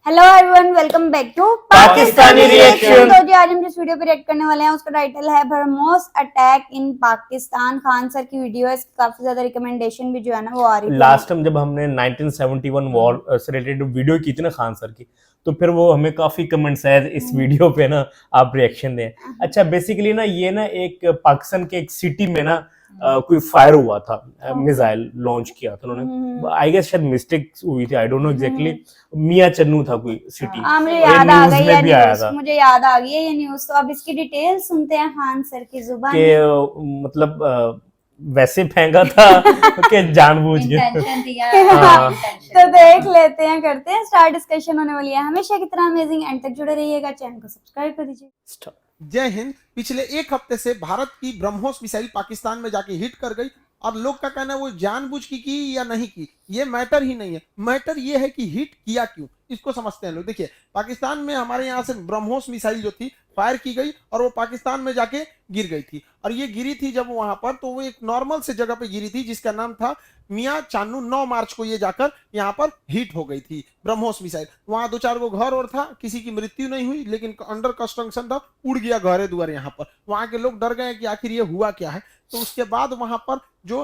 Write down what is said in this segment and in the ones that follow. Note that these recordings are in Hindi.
Hello everyone, welcome back to Pakistani reaction. तो जी आज हम जिस वीडियो पे रिएक्ट करने वाले हैं उसका टाइटल है BrahMos attack in Pakistan. Khan sir की वीडियो है, काफी ज्यादा रिकमेंडेशन भी जो है ना वो आ रही थी। लास्ट टाइम जब हमने 1971 वॉर से रिलेटेड वीडियो की थी ना खान सर की, तो फिर वो हमें काफी कमेंट्स आए इस वीडियो पे ना, आप रिएक्शन दें। अच्छा, बेसिकली ना ये ना एक पाकिस्तान के एक सिटी में ना कोई फायर हुआ था, मिसाइल लॉन्च किया था उन्होंने। आई गेस शायद मिस्टेक हुई थी, आई डोंट नो एग्जैक्टली। मियां चन्नू था कोई सिटी, मुझे याद आ न्यूज गई में है भी आया था मुझे याद आ गई है ये न्यूज। तो अब इसकी डिटेल सुनते हैं खान सर की जुबान कि मतलब वैसे फेंका था कि जानबूझ के। इंटेंशन दिया हाँ। तो देख लेते हैं, करते हैं स्टार्ट। डिस्कशन होने वाली है हमेशा की तरह अमेजिंग, एंड तक जुड़े रहिएगा, चैनल को सब्सक्राइब कर दीजिए। जय हिंद। पिछले एक हफ्ते से भारत की ब्रह्मोस मिसाइल पाकिस्तान में जाके हिट कर गई और लोग का कहना है वो जानबूझ की या नहीं की, ये मैटर ही नहीं है। मैटर ये है कि हिट किया क्यों, इसको समझते हैं लोग। देखिए, पाकिस्तान में हमारे यहाँ से ब्रह्मोस मिसाइल जो थी फायर की गई और वो पाकिस्तान में जाके गिर गई थी। और ये गिरी थी जब वहां पर, तो वो एक नॉर्मल से जगह पे गिरी थी जिसका नाम था मियां चान्नू। 9 मार्च को ये जाकर यहाँ पर हिट हो गई थी ब्रह्मोस मिसाइल। वहां 2-4 गो घर और था, किसी की मृत्यु नहीं हुई, लेकिन अंडर कंस्ट्रक्शन था, उड़ गया घरे दुआर। यहाँ पर वहां के लोग डर गए कि आखिर ये हुआ क्या है। तो उसके बाद वहां पर जो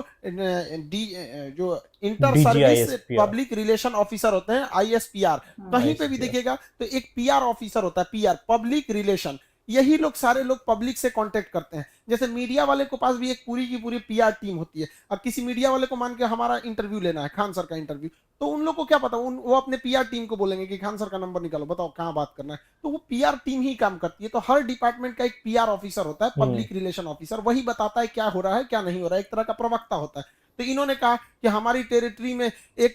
inter service public relation officer होते हैं, ISPR, कहीं पे भी देखिएगा तो एक PR ऑफिसर होता है, PR पब्लिक रिलेशन। यही लोग सारे लोग पब्लिक से कांटेक्ट करते हैं। जैसे मीडिया वाले को पास भी एक पूरी की पूरी PR टीम होती है। अब किसी मीडिया वाले को मान के हमारा इंटरव्यू लेना है, खान सर का इंटरव्यू, तो उन लोग को क्या पता, वो अपने PR टीम को बोलेंगे कि खान सर का नंबर निकालो, बताओ कहां बात करना है। तो वो PR टीम ही काम करती है। तो हर डिपार्टमेंट का एक PR ऑफिसर होता है, पब्लिक रिलेशन ऑफिसर, वही बताता है क्या हो रहा है क्या नहीं हो रहा है, एक तरह का प्रवक्ता होता है। तो इन्होंने कहा कि हमारी टेरिटरी में एक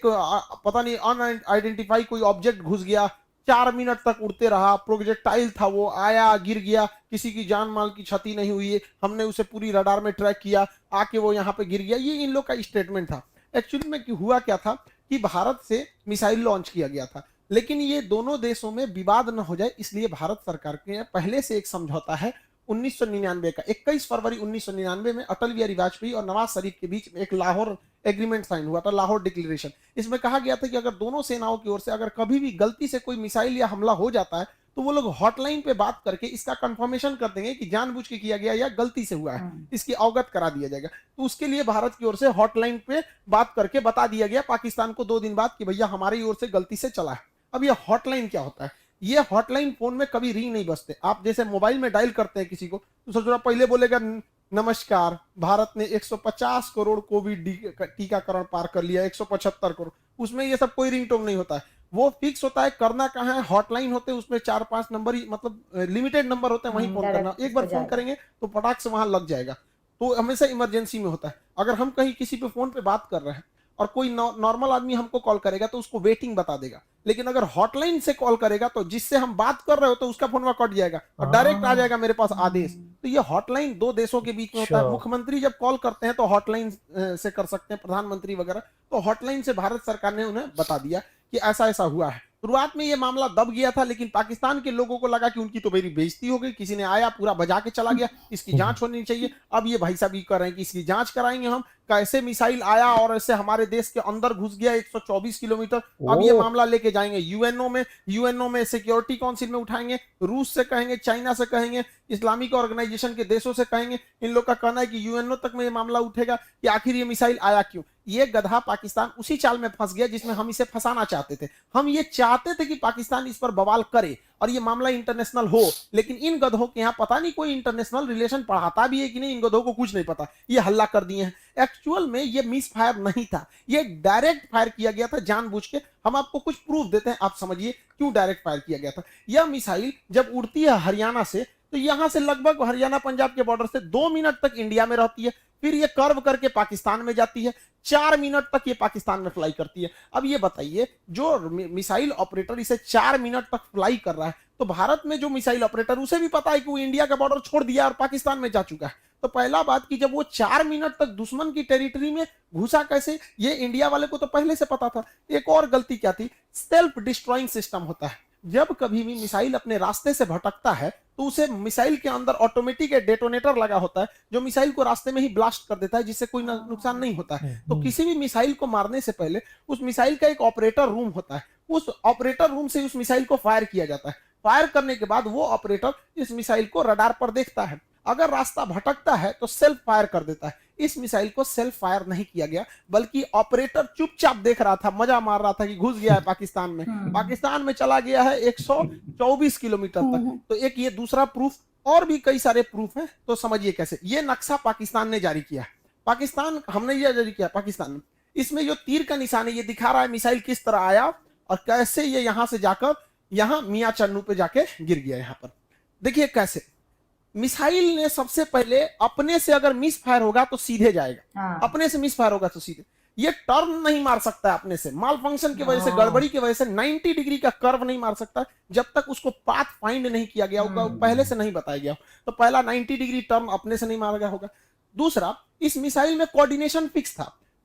पता नहीं अनआइडेंटिफाई कोई ऑब्जेक्ट घुस गया, 4 मिनट तक उड़ते रहा, प्रोजेक्टाइल था, वो आया गिर गया, किसी की जान माल की क्षति नहीं हुई है, हमने उसे पूरी रडार में ट्रैक किया, आके वो यहाँ पे गिर गया। ये इन लोग का स्टेटमेंट था। एक्चुअली में हुआ क्या था कि भारत से मिसाइल लॉन्च किया गया था, लेकिन ये दोनों देशों में विवाद न हो जाए इसलिए भारत सरकार के पहले से एक समझौता है 1999 का। 21 फरवरी 1999 में अटल बिहारी वाजपेयी और नवाज शरीफ के बीच में एक लाहौर एग्रीमेंट साइन हुआ था, लाहौर डिक्लेरेशन। इसमें कहा गया था कि अगर दोनों सेनाओं की ओर से अगर कभी भी गलती से कोई मिसाइल या हमला हो जाता है तो वो लोग हॉटलाइन पे बात करके इसका कंफर्मेशन कर देंगे कि जानबूझ के किया गया या गलती से हुआ है, इसकी अवगत करा दिया जाएगा। तो उसके लिए भारत की ओर से हॉटलाइन पे बात करके बता दिया गया पाकिस्तान को 2 दिन बाद कि भैया हमारी ओर से गलती से चला है। अब ये हॉटलाइन क्या होता है? ये हॉटलाइन फोन में कभी रिंग नहीं बजते। आप जैसे मोबाइल में डायल करते हैं किसी को, तो सोच रहा पहले बोलेगा नमस्कार, भारत ने 150 करोड़ कोविड टीकाकरण पार कर लिया, 175 करोड़। उसमें ये सब कोई रिंगटोन नहीं होता है, वो फिक्स होता है। करना कहाँ है, हॉटलाइन होते हैं, उसमें 4-5 नंबर ही, मतलब लिमिटेड नंबर होते हैं, वहीं फोन करना। एक बार फोन करेंगे तो फटाक से वहां लग जाएगा। तो हमेशा इमरजेंसी में होता है। अगर हम कहीं किसी पे फोन पे बात कर रहे हैं और कोई नॉर्मल आदमी हमको कॉल करेगा तो उसको वेटिंग बता देगा, लेकिन अगर हॉटलाइन से कॉल करेगा तो जिससे हम बात कर रहे हो तो उसका फोन कट जाएगा और डायरेक्ट आ जाएगा मेरे पास आदेश। तो ये हॉटलाइन 2 देशों के बीच में होता है। मुख्यमंत्री जब कॉल करते हैं तो हॉटलाइन से कर सकते हैं, प्रधानमंत्री वगैरह। तो हॉटलाइन से भारत सरकार ने उन्हें बता दिया कि ऐसा ऐसा हुआ है। शुरुआत में ये मामला दब गया था, लेकिन पाकिस्तान के लोगों को लगा कि उनकी तो मेरी बेइज्जती हो गई, किसी ने आया पूरा बजा के चला गया, इसकी जांच होनी चाहिए। अब ये भाई साहब ये कर रहे हैं कि इसकी जांच कराएंगे हम, कैसे मिसाइल आया और ऐसे हमारे देश के अंदर घुस गया 124 किलोमीटर। अब ये मामला लेके जाएंगे यूएनओ में सिक्योरिटी काउंसिल में उठाएंगे, रूस से कहेंगे, चाइना से कहेंगे, इस्लामिक ऑर्गेनाइजेशन के देशों से कहेंगे। इन लोग का कहना है कि यूएनओ तक में ये मामला उठेगा कि आखिर ये मिसाइल आया क्यों। ये गधा पाकिस्तान उसी चाल में फंस गया जिसमें हम इसे फंसाना चाहते थे। हम ये चाहते थे कि पाकिस्तान इस पर बवाल करे और ये मामला इंटरनेशनल हो, लेकिन इन गधों के यहाँ पता नहीं कोई इंटरनेशनल रिलेशन पढ़ाता भी है कि नहीं, इन गधों को कुछ नहीं पता, ये हल्ला कर दिए हैं। एक्चुअल में ये मिस फायर नहीं था, ये डायरेक्ट फायर किया गया था जानबूझ के। हम आपको कुछ प्रूफ देते हैं, आप समझिए क्यों डायरेक्ट फायर किया गया था। यह मिसाइल जब उड़ती है हरियाणा से, तो यहां से लगभग हरियाणा पंजाब के बॉर्डर से 2 मिनट तक इंडिया में रहती है, फिर ये कर्व करके पाकिस्तान में जाती है, 4 मिनट तक ये पाकिस्तान में फ्लाई करती है। अब ये बताइए, जो मिसाइल ऑपरेटर इसे 4 मिनट तक फ्लाई कर रहा है, तो भारत में जो मिसाइल ऑपरेटर, उसे भी पता है कि वो इंडिया का बॉर्डर छोड़ दिया और पाकिस्तान में जा चुका है। तो पहला बात कि जब वो 4 मिनट तक दुश्मन की टेरिटरी में घुसा कैसे, ये इंडिया वाले को तो पहले से पता था। एक और गलती क्या थी, सेल्फ डिस्ट्रॉइंग सिस्टम होता है। जब कभी भी मिसाइल अपने रास्ते से भटकता है तो उसे मिसाइल के अंदर ऑटोमेटिक डेटोनेटर लगा होता है जो मिसाइल को रास्ते में ही ब्लास्ट कर देता है, जिससे कोई नुकसान नहीं होता है। तो किसी भी मिसाइल को मारने से पहले उस मिसाइल का एक ऑपरेटर रूम होता है, उस ऑपरेटर रूम से उस मिसाइल को फायर किया जाता है। फायर करने के बाद वो ऑपरेटर इस मिसाइल को रडार पर देखता है, अगर रास्ता भटकता है तो सेल्फ फायर कर देता है। इस मिसाइल को सेल्फ फायर नहीं किया गया, बल्कि ऑपरेटर चुपचाप देख रहा था, मजा मार रहा था कि घुस गया है पाकिस्तान में, पाकिस्तान में चला गया है 124 किलोमीटर तक। तो एक ये दूसरा प्रूफ, और भी कई सारे प्रूफ हैं। तो समझिए कैसे ये नक्शा पाकिस्तान ने जारी किया है। पाकिस्तान, हमने ये जारी किया पाकिस्तान ने। इसमें जो तीर का निशान है ये दिखा रहा है मिसाइल किस तरह आया और कैसे ये यहां से जाकर यहां मियां चन्नू पे जाके गिर गया। यहां पर देखिए कैसे मिसाइल ने सबसे पहले अपने से अगर मिस फायर होगा तो सीधे जाएगा, अपने से मिस फायर होगा तो सीधे, ये टर्न नहीं मार सकता है अपने से, माल फंक्शन की वजह से, गड़बड़ी की वजह से 90 डिग्री का कर्व नहीं मार सकता जब तक उसको पाथ फाइंड नहीं किया गया होगा, पहले से नहीं बताया गया। तो पहला 90 डिग्री टर्न अपने से नहीं मारा गया होगा। दूसरा, इस मिसाइल में कोऑर्डिनेशन फिक्स था।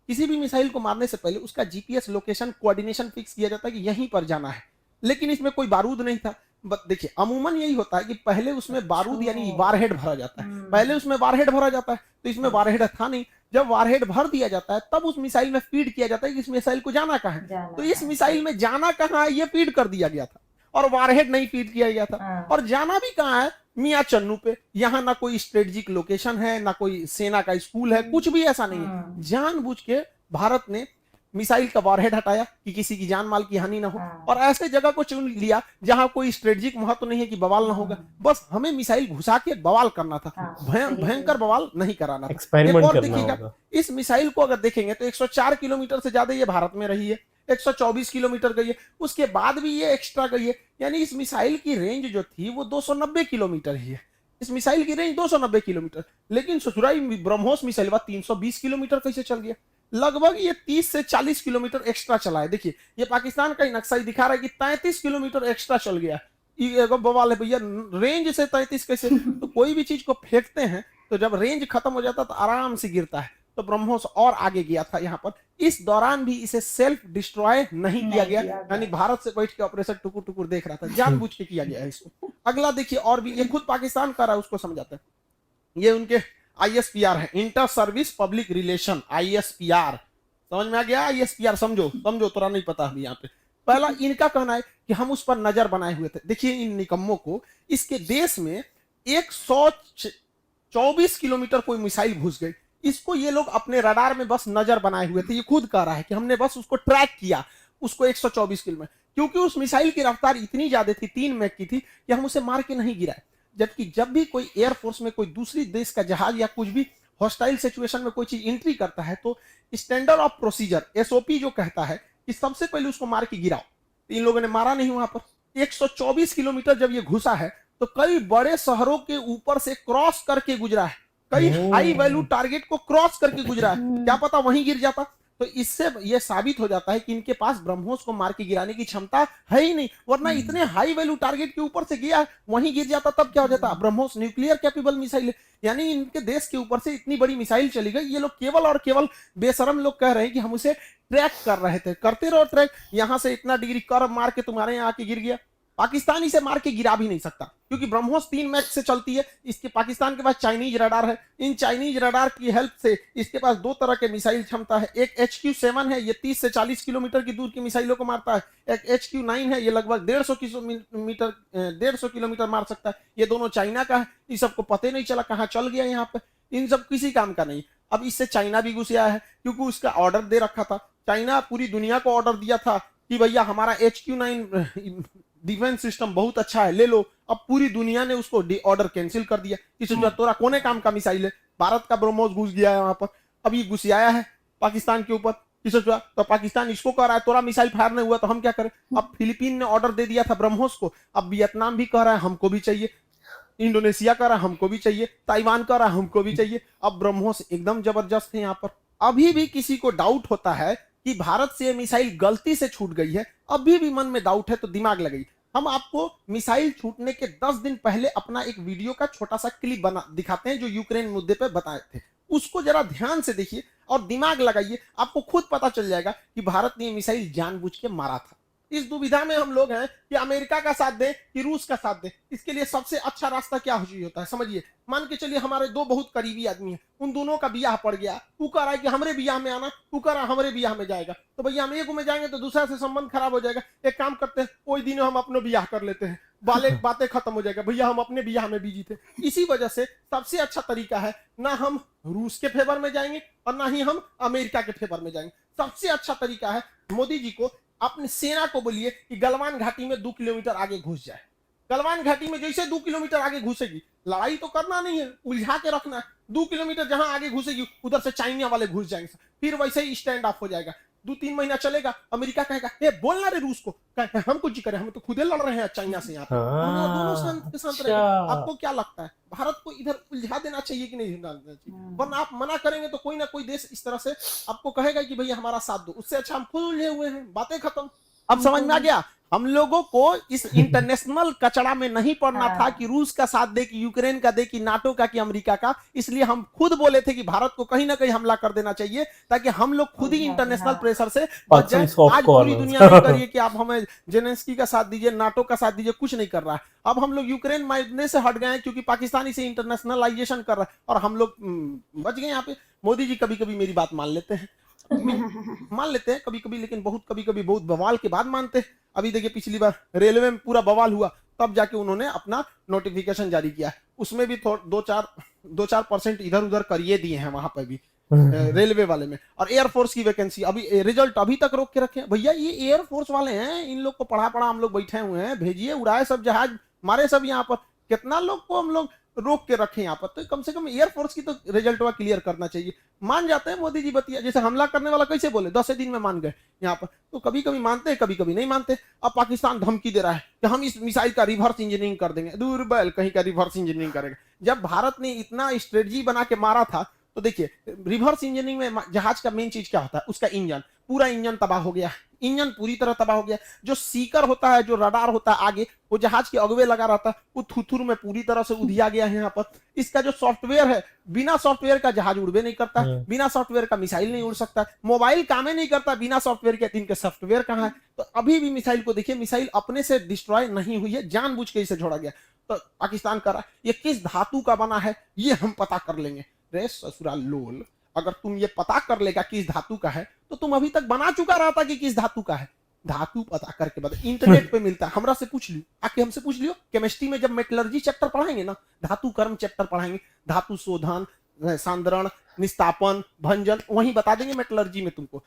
किसी भी मिसाइल को मारने से पहले उसका जीपीएस लोकेशन कोऑर्डिनेशन फिक्स किया जाता है कि यहीं पर जाना है, लेकिन इसमें कोई बारूद नहीं था। देखिए अमूमन यही होता है कि पहले उसमें बारूद यानी वारहेड भरा जाता है, पहले उसमें वारहेड भरा जाता है, तो इसमें वारहेड था नहीं। जब वारहेड भर दिया जाता है तब उस मिसाइल में फीड किया जाता है कि इस मिसाइल को जाना कहाँ है। तो इस मिसाइल में जाना कहाँ है ये फीड कर दिया गया था, और वारहेड नहीं फीड किया गया था। और जाना भी कहाँ है, मियां चन्नू पे। यहाँ ना कोई स्ट्रेटेजिक लोकेशन है, ना कोई सेना का स्कूल है, कुछ भी ऐसा नहीं है। जानबूझ के भारत ने मिसाइल का वारहेड हटाया कि किसी की जान माल की हानि ना हो, और ऐसे जगह को चुन लिया जहां कोई स्ट्रेटेजिक महत्व नहीं है कि बवाल ना होगा, बस हमें मिसाइल घुसा के बवाल करना था, भयंकर बवाल नहीं कराना था। एक्सपेरिमेंट और करना देखिएगा होगा। इस मिसाइल को अगर देखेंगे तो 104 किलोमीटर से ज्यादा ये भारत में रही है, 124 किलोमीटर गई है, उसके बाद भी ये एक्स्ट्रा गई है, यानी इस मिसाइल की रेंज जो थी वो 290 किलोमीटर ही है। इस मिसाइल की रेंज 290 किलोमीटर, लेकिन ससुराई ब्रह्मोस मिसाइल 320 किलोमीटर कैसे चल गया? लगभग ये 30 से 40 किलोमीटर एक्स्ट्रा चला है। देखिए ये पाकिस्तान का ही नक्शा ही दिखा रहा है कि 33 किलोमीटर एक्स्ट्रा चल गया। ये बवाल है भैया, रेंज से 33 कैसे? तो कोई भी चीज को फेंकते हैं तो जब रेंज खत्म हो जाता है तो आराम से गिरता है। तो ब्रह्मोस और आगे गया था यहाँ पर, इस दौरान भी इसे सेल्फ डिस्ट्रॉय नहीं किया गया, यानी भारत से बैठ के ऑपरेशन टुकुर टुकुर देख रहा था, जानबूझ के किया गया है इसको। अगला देखिए, और भी ये खुद पाकिस्तान कर रहा है, उसको समझाते हैं। ये उनके ISPR है, inter service public relation, ISPR समझ में आ गया? ISPR समझो थोड़ा नहीं पता अभी यहाँ पे। पहला इनका कहना है कि हम उस पर नजर बनाए हुए थे। देखिए इन निकम्मों को, इसके देश में 124 किलोमीटर कोई मिसाइल घुस गई, इसको ये लोग अपने रडार में बस नजर बनाए हुए थे। ये खुद कह रहा है कि हमने बस उसको ट्रैक किया, उसको 124 किलोमीटर, क्योंकि उस मिसाइल की रफ्तार इतनी ज्यादा थी, 3 मैक की थी, कि हम उसे मार के नहीं गिराए। जबकि जब भी कोई एयरफोर्स में कोई दूसरी देश का जहाज या कुछ भी हॉस्टाइल सिचुएशन में कोई चीज एंट्री करता है तो स्टैंडर्ड ऑफ प्रोसीजर SOP जो कहता है कि सबसे पहले उसको मार के गिराओ। तो इन लोगों ने मारा नहीं वहां पर। 124 किलोमीटर जब ये घुसा है तो कई बड़े शहरों के ऊपर से क्रॉस करके गुजरा है, कई हाई वैल्यू टारगेट को क्रॉस करके गुजरा है। क्या पता वहीं गिर जाता। तो इससे यह साबित हो जाता है कि इनके पास ब्रह्मोस को मार के गिराने की क्षमता है ही नहीं, वरना इतने हाई वैल्यू टारगेट के ऊपर से गया, वहीं गिर जाता तब क्या हो जाता। ब्रह्मोस न्यूक्लियर कैपेबल मिसाइल है, यानी इनके देश के ऊपर से इतनी बड़ी मिसाइल चली गई। ये लोग केवल और केवल बेशरम लोग कह रहे हैं कि हम उसे ट्रैक कर रहे थे। करते रहो ट्रैक, यहां से इतना डिग्री कर्व मार के तुम्हारे यहाँ आके गिर गया। पाकिस्तान इसे मार के गिरा भी नहीं सकता, क्योंकि ब्रह्मोस 3 मैक से चलती है। इसके पाकिस्तान के पास चाइनीज रडार है, इन चाइनीज रडार की हेल्प से इसके पास 2 तरह के मिसाइल क्षमता है। एक HQ-7 है, ये 30 से 40 किलोमीटर की दूर की मिसाइलों को मारता है। एक HQ-9 है, ये लगभग 150 किलोमीटर मार सकता है। ये दोनों चाइना का है, ये सबको पता नहीं चला कहाँ चल गया यहाँ पे, इन सब किसी काम का नहीं। अब इससे चाइना भी घुस आया है, क्योंकि उसका ऑर्डर दे रखा था। चाइना पूरी दुनिया को ऑर्डर दिया था कि भैया हमारा HQ-9 डिफेंस सिस्टम बहुत अच्छा है, ले लो। अब पूरी दुनिया ने उसको ऑर्डर कैंसिल कर दिया कि तोरा कोने काम का मिसाइल है। भारत का ब्रह्मोस घुस गया है वहां पर, अब ये घुस आया है पाकिस्तान के ऊपर। तो पाकिस्तान इसको कह रहा है तोरा मिसाइल फायर नहीं हुआ तो हम क्या करें। अब फिलीपीन ने ऑर्डर दे दिया था ब्रह्मोस को, अब वियतनाम भी कह रहा है हमको भी चाहिए, इंडोनेशिया कह रहा है हमको भी चाहिए, ताइवान कह रहा है हमको भी चाहिए। अब ब्रह्मोस एकदम जबरदस्त है यहाँ पर। अभी भी किसी को डाउट होता है कि भारत से मिसाइल गलती से छूट गई है, अभी भी मन में डाउट है तो दिमाग लगाइए। हम आपको मिसाइल छूटने के 10 दिन पहले अपना एक वीडियो का छोटा सा क्लिप बना दिखाते हैं जो यूक्रेन मुद्दे पे बताए थे, उसको जरा ध्यान से देखिए और दिमाग लगाइए, आपको खुद पता चल जाएगा कि भारत ने मिसाइल जानबूझ के मारा था। इस दुविधा में हम लोग हैं कि अमेरिका का साथ दे कि रूस का साथ दे। इसके लिए सबसे अच्छा रास्ता क्या होता है समझिए। मान के चलिए हमारे दो बहुत करीबी आदमी हैं, उन दोनों का बियाह पड़ गया, तू कह रहा है कि हमरे बियाह में आना, तू कह रहा है हमरे बियाह में जाएगा, तो भैया हम एक में जाएंगे तो दूसरा से संबंध खराब हो जाएगा। एक काम करते हैं, कोई दिन हम अपने बियाह कर लेते हैं, बातें खत्म हो जाएगा, भैया हम अपने बियाह में बिजी थे। इसी वजह से सबसे अच्छा तरीका है, ना हम रूस के फेवर में जाएंगे और ना ही हम अमेरिका के फेवर में जाएंगे। सबसे अच्छा तरीका है, मोदी जी को अपनी सेना को बोलिए कि गलवान घाटी में 2 किलोमीटर आगे घुस जाए। गलवान घाटी में जैसे 2 किलोमीटर आगे घुसेगी, लड़ाई तो करना नहीं है, उलझा के रखना है। 2 किलोमीटर जहां आगे घुसेगी उधर से चाइना वाले घुस जाएंगे, फिर वैसे ही स्टैंड ऑफ हो जाएगा। 2-3 महीना चलेगा, अमेरिका कहेगा ए बोलना रे रूस को, हम कुछ जी करें, हम तो खुदे लड़ रहे हैं चाइना से यहाँ पे। दोनों शांत के शांत रहेंगे। आपको क्या लगता है, भारत को इधर उलझा देना चाहिए कि नहीं डालना चाहिए? वरना आप मना करेंगे तो कोई ना कोई देश इस तरह से आपको कहेगा कि भैया हमारा साथ दो, उससे अच्छा हम खुद उलझे हुए हैं, बातें खत्म। अब समझ में आ गया, हम लोगों को इस इंटरनेशनल कचड़ा में नहीं पड़ना था कि रूस का साथ दे कि यूक्रेन का दे कि नाटो का कि अमेरिका का। इसलिए हम खुद बोले थे कि भारत को कहीं ना कहीं हमला कर देना चाहिए, ताकि हम लोग खुद ही इंटरनेशनल प्रेशर से बच जाए। आज पूरी दुनिया नहीं करिए कि आप हमें जेलेंस्की का साथ दीजिए, नाटो का साथ दीजिए, कुछ नहीं कर रहा है। अब हम लोग यूक्रेन मारने से हट गए हैं क्योंकि पाकिस्तान इसे इंटरनेशनलाइजेशन कर रहा है और हम लोग बच गए यहाँ पे। मोदी जी कभी कभी मेरी बात मान लेते हैं, मान लेते हैं कभी कभी, लेकिन कभी कभी बहुत बवाल के बाद मानते हैं। अभी देखिए पिछली बार रेलवे में पूरा बवाल हुआ, तब जाके उन्होंने अपना नोटिफिकेशन जारी किया, उसमें भी 2-4% इधर उधर करिए दिए हैं वहां पर भी रेलवे वाले में। और एयरफोर्स की वैकेंसी अभी रिजल्ट अभी तक रोक के रखे हैं। भैया ये एयरफोर्स वाले हैं, इन लोग को पढ़ा हम लोग बैठे हुए हैं, भेजिए, उड़ाए सब जहाज, मारे सब यहाँ पर। कितना लोग को हम लोग रोक के रखे यहाँ पर, तो कम से कम एयरफोर्स की तो रिजल्ट हुआ क्लियर करना चाहिए। मान जाते हैं मोदी जी बतिया, जैसे हमला करने वाला कैसे बोले 10 दिन में मान गए यहाँ पर, तो कभी कभी मानते हैं कभी कभी नहीं मानते। अब पाकिस्तान धमकी दे रहा है कि हम इस मिसाइल का रिवर्स इंजीनियरिंग कर देंगे। दूर कहीं का रिवर्स इंजीनियरिंग करेगा, जब भारत ने इतना स्ट्रेटजी बना के मारा था। तो देखिए रिवर्स इंजीनियरिंग में जहाज का मेन चीज क्या होता है, उसका इंजन, पूरा इंजन तबाह हो गया, इंजन पूरी तरह तबाह हो गया। जो सीकर होता है, जो रडार होता है आगे, वो जहाज के अगवे लगा रहता है, वो थुथुर में पूरी तरह से उधिया गया है यहाँ पर। इसका जो सॉफ्टवेयर है, बिना सॉफ्टवेयर का जहाज उड़बे नहीं करता, बिना सॉफ्टवेयर का मिसाइल नहीं उड़ सकता, मोबाइल काम ही नहीं करता बिना सॉफ्टवेयर के। इनके सॉफ्टवेयर कहाँ है? तो अभी भी मिसाइल को देखिए, मिसाइल अपने से डिस्ट्रॉय नहीं हुई है, जानबूझ के इसे छोड़ा गया। तो पाकिस्तान कर रहा है, ये किस धातु का बना है ये हम पता कर लेंगे। रे ससुरा लोल, अगर तुम ये पता कर लेगा किस धातु का है, तो तुम अभी तक बना चुका रहता कि किस धातु का है। धातु पता करके बाद इंटरनेट पे मिलता है, हमरा से पूछ लियो, आके हमसे पूछ लियो। केमिस्ट्री में जब मेटलर्जी चैप्टर पढ़ाएंगे ना, धातु कर्म चैप्टर पढ़ाएंगे, धातु शोधन, सांद्रण, निस्तापन, भंजन, वहीं बता देंगे मेटलर्जी में तुमको।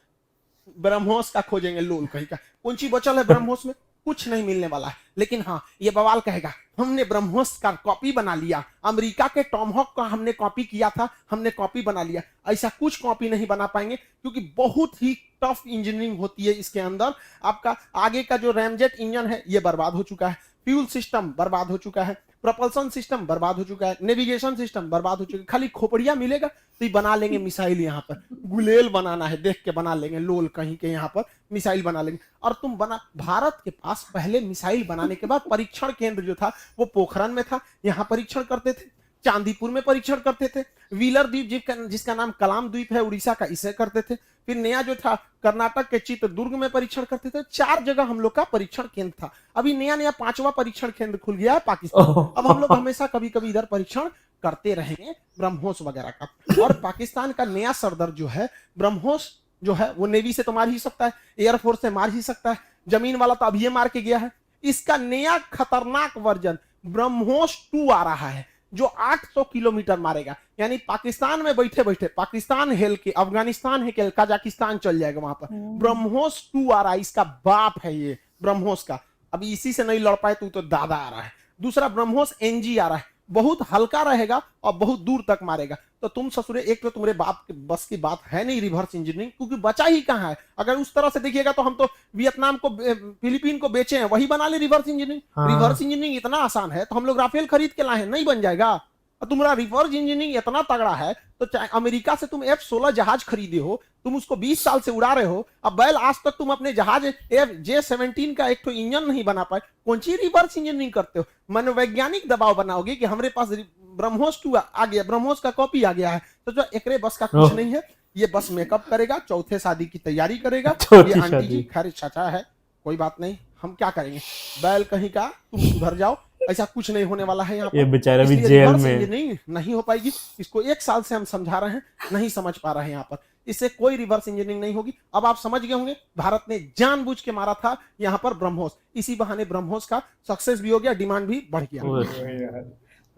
ब्रह्मोस का खोजेंगे, लोल कहीं का, कौन सी बचल है ब्रह्मोस में? कुछ नहीं मिलने वाला है। लेकिन हाँ, ये बवाल कहेगा हमने ब्रह्मोस का कॉपी बना लिया, अमेरिका के टॉमहॉक का हमने कॉपी किया था, हमने कॉपी बना लिया। ऐसा कुछ कॉपी नहीं बना पाएंगे, क्योंकि बहुत ही टफ इंजीनियरिंग होती है इसके अंदर। आपका आगे का जो रैमजेट इंजन है ये बर्बाद हो चुका है, फ्यूल सिस्टम बर्बाद हो चुका है, प्रपल्सन सिस्टम बर्बाद हो चुका है, नेविगेशन सिस्टम बर्बाद हो चुका है। खाली खोपड़िया मिलेगा तो बना लेंगे मिसाइल। यहाँ पर गुलेल बनाना है, देख के बना लेंगे, लोल कहीं के यहाँ पर मिसाइल बना लेंगे। और तुम बना, भारत के पास पहले मिसाइल बनाने के बाद परीक्षण केंद्र जो था वो पोखरण में था, यहाँ परीक्षण करते थे, चांदीपुर में परीक्षण करते थे, व्हीलर द्वीप जिसका नाम कलाम द्वीप है उड़ीसा का, इसे करते थे। फिर नया जो था कर्नाटक के चित्रदुर्ग में परीक्षण करते थे। 4 जगह हम लोग का परीक्षण केंद्र था। अभी नया 5वां परीक्षण केंद्र खुल गया है पाकिस्तान। अब हम लोग हमेशा कभी कभी इधर परीक्षण करते रहेंगे ब्रह्मोस वगैरह का। और पाकिस्तान का नया सरदर जो है ब्रह्मोस जो है, वो नेवी से तो मार ही सकता है, एयरफोर्स से मार ही सकता है, जमीन वाला तो अभी मार के गया है। इसका नया खतरनाक वर्जन ब्रह्मोस 2 आ रहा है, जो 800 किलोमीटर मारेगा। यानी पाकिस्तान में बैठे बैठे पाकिस्तान हेल के, अफगानिस्तान है के, कजाकिस्तान चल जाएगा वहां पर। ब्रह्मोस 2 आ रहा है, इसका बाप है ये ब्रह्मोस का। अभी इसी से नहीं लड़ पाए तो दादा आ रहा है। दूसरा ब्रह्मोस NG आ रहा है, बहुत हल्का रहेगा और बहुत दूर तक मारेगा। तो तुम ससुरे, एक तो तुम्हारे बाप के बस की बात है नहीं रिवर्स इंजीनियरिंग, क्योंकि बचा ही कहां है। अगर उस तरह से देखिएगा तो हम तो वियतनाम को, फिलीपीन को बेचे हैं, वही बना ले रिवर्स इंजीनियरिंग। हाँ। रिवर्स इंजीनियरिंग इतना आसान है तो हम लोग राफेल खरीद के लाए हैं, नहीं बन जाएगा। तुम्हारा रिवर्स इंजीनियरिंग इतना तगड़ा है तो अमेरिका से तुम F-16 जहाज खरीदे हो, तुम उसको 20 साल से उड़ा रहे हो। अब बैल आज तक तुम अपने जहाज J-17 का एक तो इंजन नहीं बना पाए, कौन सी रिवर्स इंजीनियरिंग करते हो? मनोवैज्ञानिक दबाव बनाओगे कि हमारे पास ब्रह्मोस 2 आ गया, ब्रह्मोस का कॉपी आ गया है, तो जो एकरे बस का कुछ नहीं है। ये बस मेकअप करेगा, चौथे शादी की तैयारी करेगा। ये आंटी जी खैर चाचा है, कोई बात नहीं, हम क्या करेंगे, बैल कहीं का, तुम सुधर जाओ, ऐसा कुछ नहीं होने वाला है यहाँ ये पर। बेचारा भी इसलिए जेल रिवर्स में। इंजीनियरिंग नहीं हो पाएगी। इसको 1 साल से हम समझा रहे हैं, नहीं समझ पा रहे हैं यहाँ पर। इससे कोई रिवर्स इंजीनियरिंग नहीं होगी। अब आप समझ गए होंगे, भारत ने जानबूझ के मारा था यहाँ पर ब्रह्मोस, इसी बहाने ब्रह्मोस का सक्सेस भी हो गया, डिमांड भी बढ़ गया।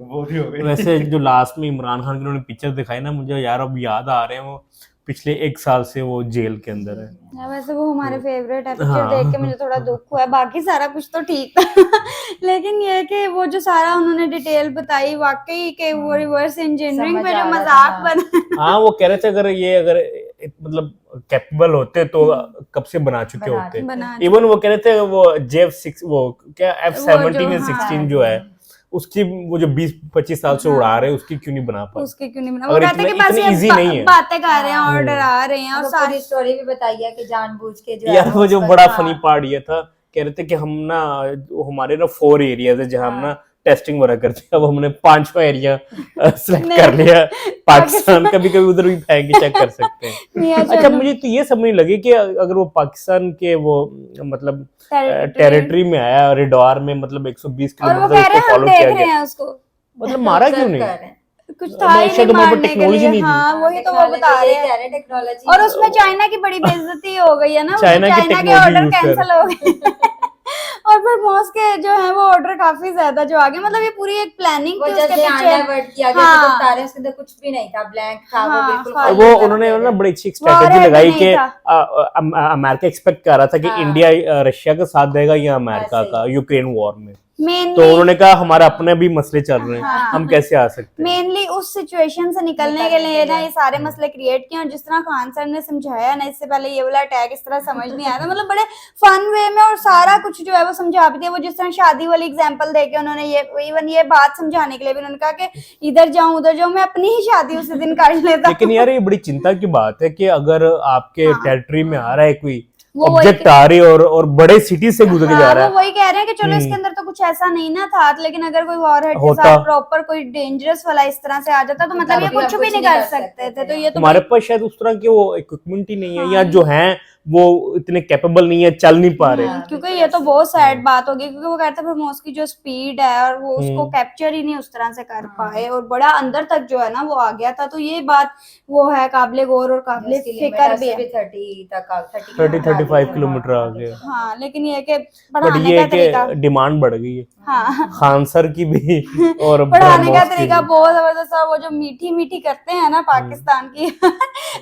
वो भी हो गई। वैसे जो लास्ट में इमरान खान की उन्होंने पिक्चर दिखाई ना, मुझे यार अब याद आ रहे हैं वो पिछले 1 साल से वो जेल के अंदर है। या वैसे वो हमारे फेवरेट है, पिक्चर हाँ। देख के मुझे थोड़ा दुख हुआ है, बाकी सारा कुछ तो ठीक था लेकिन ये कि वो जो सारा उन्होंने डिटेल बताई वाकई के वो रिवर्स इंजीनियरिंग समझ पे आ जो रहा था, मजाक हाँ। बना हाँ वो कह रहे थे अगर मतलब कैपेबल होते तो कब से बना चुके बना होते। बना इवन वो कह रहे थे वो J6 वो क्या F17 या हाँ, 16 जो है उसकी वो जो 20-25 साल से उड़ा रहे हैं उसकी क्यों नहीं बना पाए। उसके क्यों नहीं बना, वो अगर कहते हैं कि इतना- बस इतनी ये easy नहीं है। बातें कर रहे हैं और डरा रहे हैं और और सारी पूरी स्टोरी भी बताई है कि जानबूझ के जो यार है वो जो उसका- बड़ा हाँ, फनी पार्ट ये था, कह रहे थे कि हम ना हमारे ना 4 एरियाज है जहाँ हम ना टेस्टिंग वगैरह करते हैं, अब हमने 5वां एरिया सिलेक्ट नहीं। कर लिया पाकिस्तान। कभी कभी उधर भी फेंक के चेक कर सकते हैं। मियां अच्छा जान मुझे तो ये समझ नहीं लगी कि अगर वो पाकिस्तान के वो मतलब टेरिटरी में आया रेडार में मतलब 120 और वो किलोमीटर कह रहे उसको हैं हम फॉलो देख किया रहे गया, हैं उसको, मतलब मारा क्यों observe नहीं? कर रहे हैं। कुछ था ही शायद नहीं वहाँ पर मारने के टेक्नोलॉजी लिए। नहीं थी। हाँ वही तो वो बता रहे हैं। टेक्नोलॉजी और उसमें चाइना की बड़ी बेइज्जती हो गई है ना, चाइना की चाइना के technology ऑर्डर use कर। कैंसिल हो गए और फिर मॉस के जो है वो ऑर्डर काफी ज्यादा जो आ गए, मतलब ये पूरी एक प्लानिंग वो थी जस्ट उसके पीछे। डाइवर्ट किया गया हाँ। तो बता रहे हैं, उसके अंदर कुछ भी नहीं था, ब्लैंक था, वो हाँ, बिल्कुल हाँ। खाली वो कर उन्होंने दिया ना गया। बड़ी अच्छी वो स्ट्रेटेजी already लगाई नहीं कि था। अमेरिका एक्सपेक्ट कर रहा था कि हाँ। इंडिया रशिया का साथ देगा या अमेरिका ऐसे ही। का यूक्रेन वॉर में, तो मेनली उन्होंने कहा हमारे अपने भी मसले चल रहे हैं, हाँ। हम कैसे आ सकते हैं। मेनली उस सिचुएशन से निकलने के लिए ना ये सारे मसले क्रिएट किए, और जिस तरह खान सर ने समझाया ना, इससे पहले ये वाला अटैक इस तरह समझ नहीं आया था, मतलब बड़े फन वे में और सारा कुछ जो है वो समझा भी दिया। वो जिस तरह शादी वाली एग्जांपल देके उन्होंने ये इवन ये बात समझाने के लिए भी उन्होंने कहा कि इधर जाऊं उधर जाऊं, मैं अपनी ही शादी उसी दिन कर लेता लेकिन यार ये बड़ी चिंता की बात है कि अगर आपके हाँ। टेरिटरी में आ रहा है कोई वो वही ऑब्जेक्ट आ रही है और बड़े सिटी से गुजर के जा हाँ, रहा वो है, वही कह रहे हैं कि चलो इसके अंदर तो कुछ ऐसा नहीं ना था, लेकिन अगर कोई वॉरहेड के होता। साथ प्रॉपर कोई डेंजरस वाला इस तरह से आ जाता तो मतलब ये तभी कुछ हम भी कुछ नहीं नहीं कर कर सकते सकते थे। तो थे। ये तो हमारे पास शायद उस तरह के वो इक्विपमेंट ही नहीं है, हाँ। या जो हैं वो इतने कैपेबल नहीं है, चल नहीं पा रहे। हाँ। क्योंकि ये तो बहुत सैड बात होगी, क्योंकि वो कहते हैं ब्रह्मोस की जो स्पीड है और वो उसको कैप्चर ही नहीं उस तरह से कर पाए और बड़ा अंदर तक जो है ना वो आ गया था। तो ये बात वो है काबिले गौर और काबिले उसकी लिमिट फिक्र भी है। 30 तक 30-35 किलोमीटर आ गए। हाँ लेकिन ये कि बट पढ़ाने ये का है तरीका, कि डिमांड बढ़ गई है हाँ खान सर की भी और पढ़ाने का ब्रह्मोस की तरीका भी। बहुत जबरदस्त है। वो जो मीठी मीठी करते हैं ना पाकिस्तान की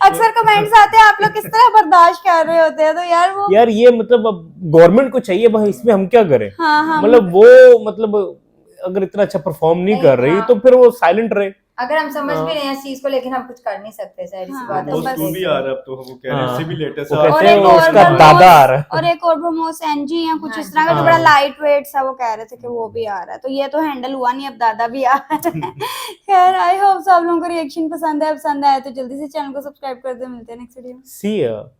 अक्सर कमेंट्स आते हैं आप लोग किस तरह बर्दाश्त कर रहे होते हैं, तो यार वो यार ये मतलब अब गवर्नमेंट को चाहिए भाई, इसमें हम क्या करें। हाँ हाँ मतलब वो मतलब अगर इतना अच्छा परफॉर्म नहीं नहीं, कर रही हाँ। तो फिर वो साइलेंट रहे। अगर हम समझ भी रहे हैं इस चीज को, लेकिन हम कुछ कर नहीं सकते, सारी सी हाँ, बात तो वो बस- भी आ रहा है, अब तो वो कह रहे हैं हाँ। इससे भी लेटेस्ट वो आ कहते हैं रहा है। उसका उसका ब्रह्मोस- दादा आ रहा है। और एक और ब्रह्मोस एनजी या कुछ हाँ इस तरह का जो हाँ। बड़ा लाइट वेट सा, वो कह रहे थे कि वो भी आ रहा है। तो ये तो हैंडल हुआ नहीं, अब दादा भी आ रहा है। खैर आई होप सब लोगों को रिएक्शन पसंद आया तो जल्दी से चैनल को सब्सक्राइब कर दे। मिलते हैं नेक्स्ट वीडियो में। See ya.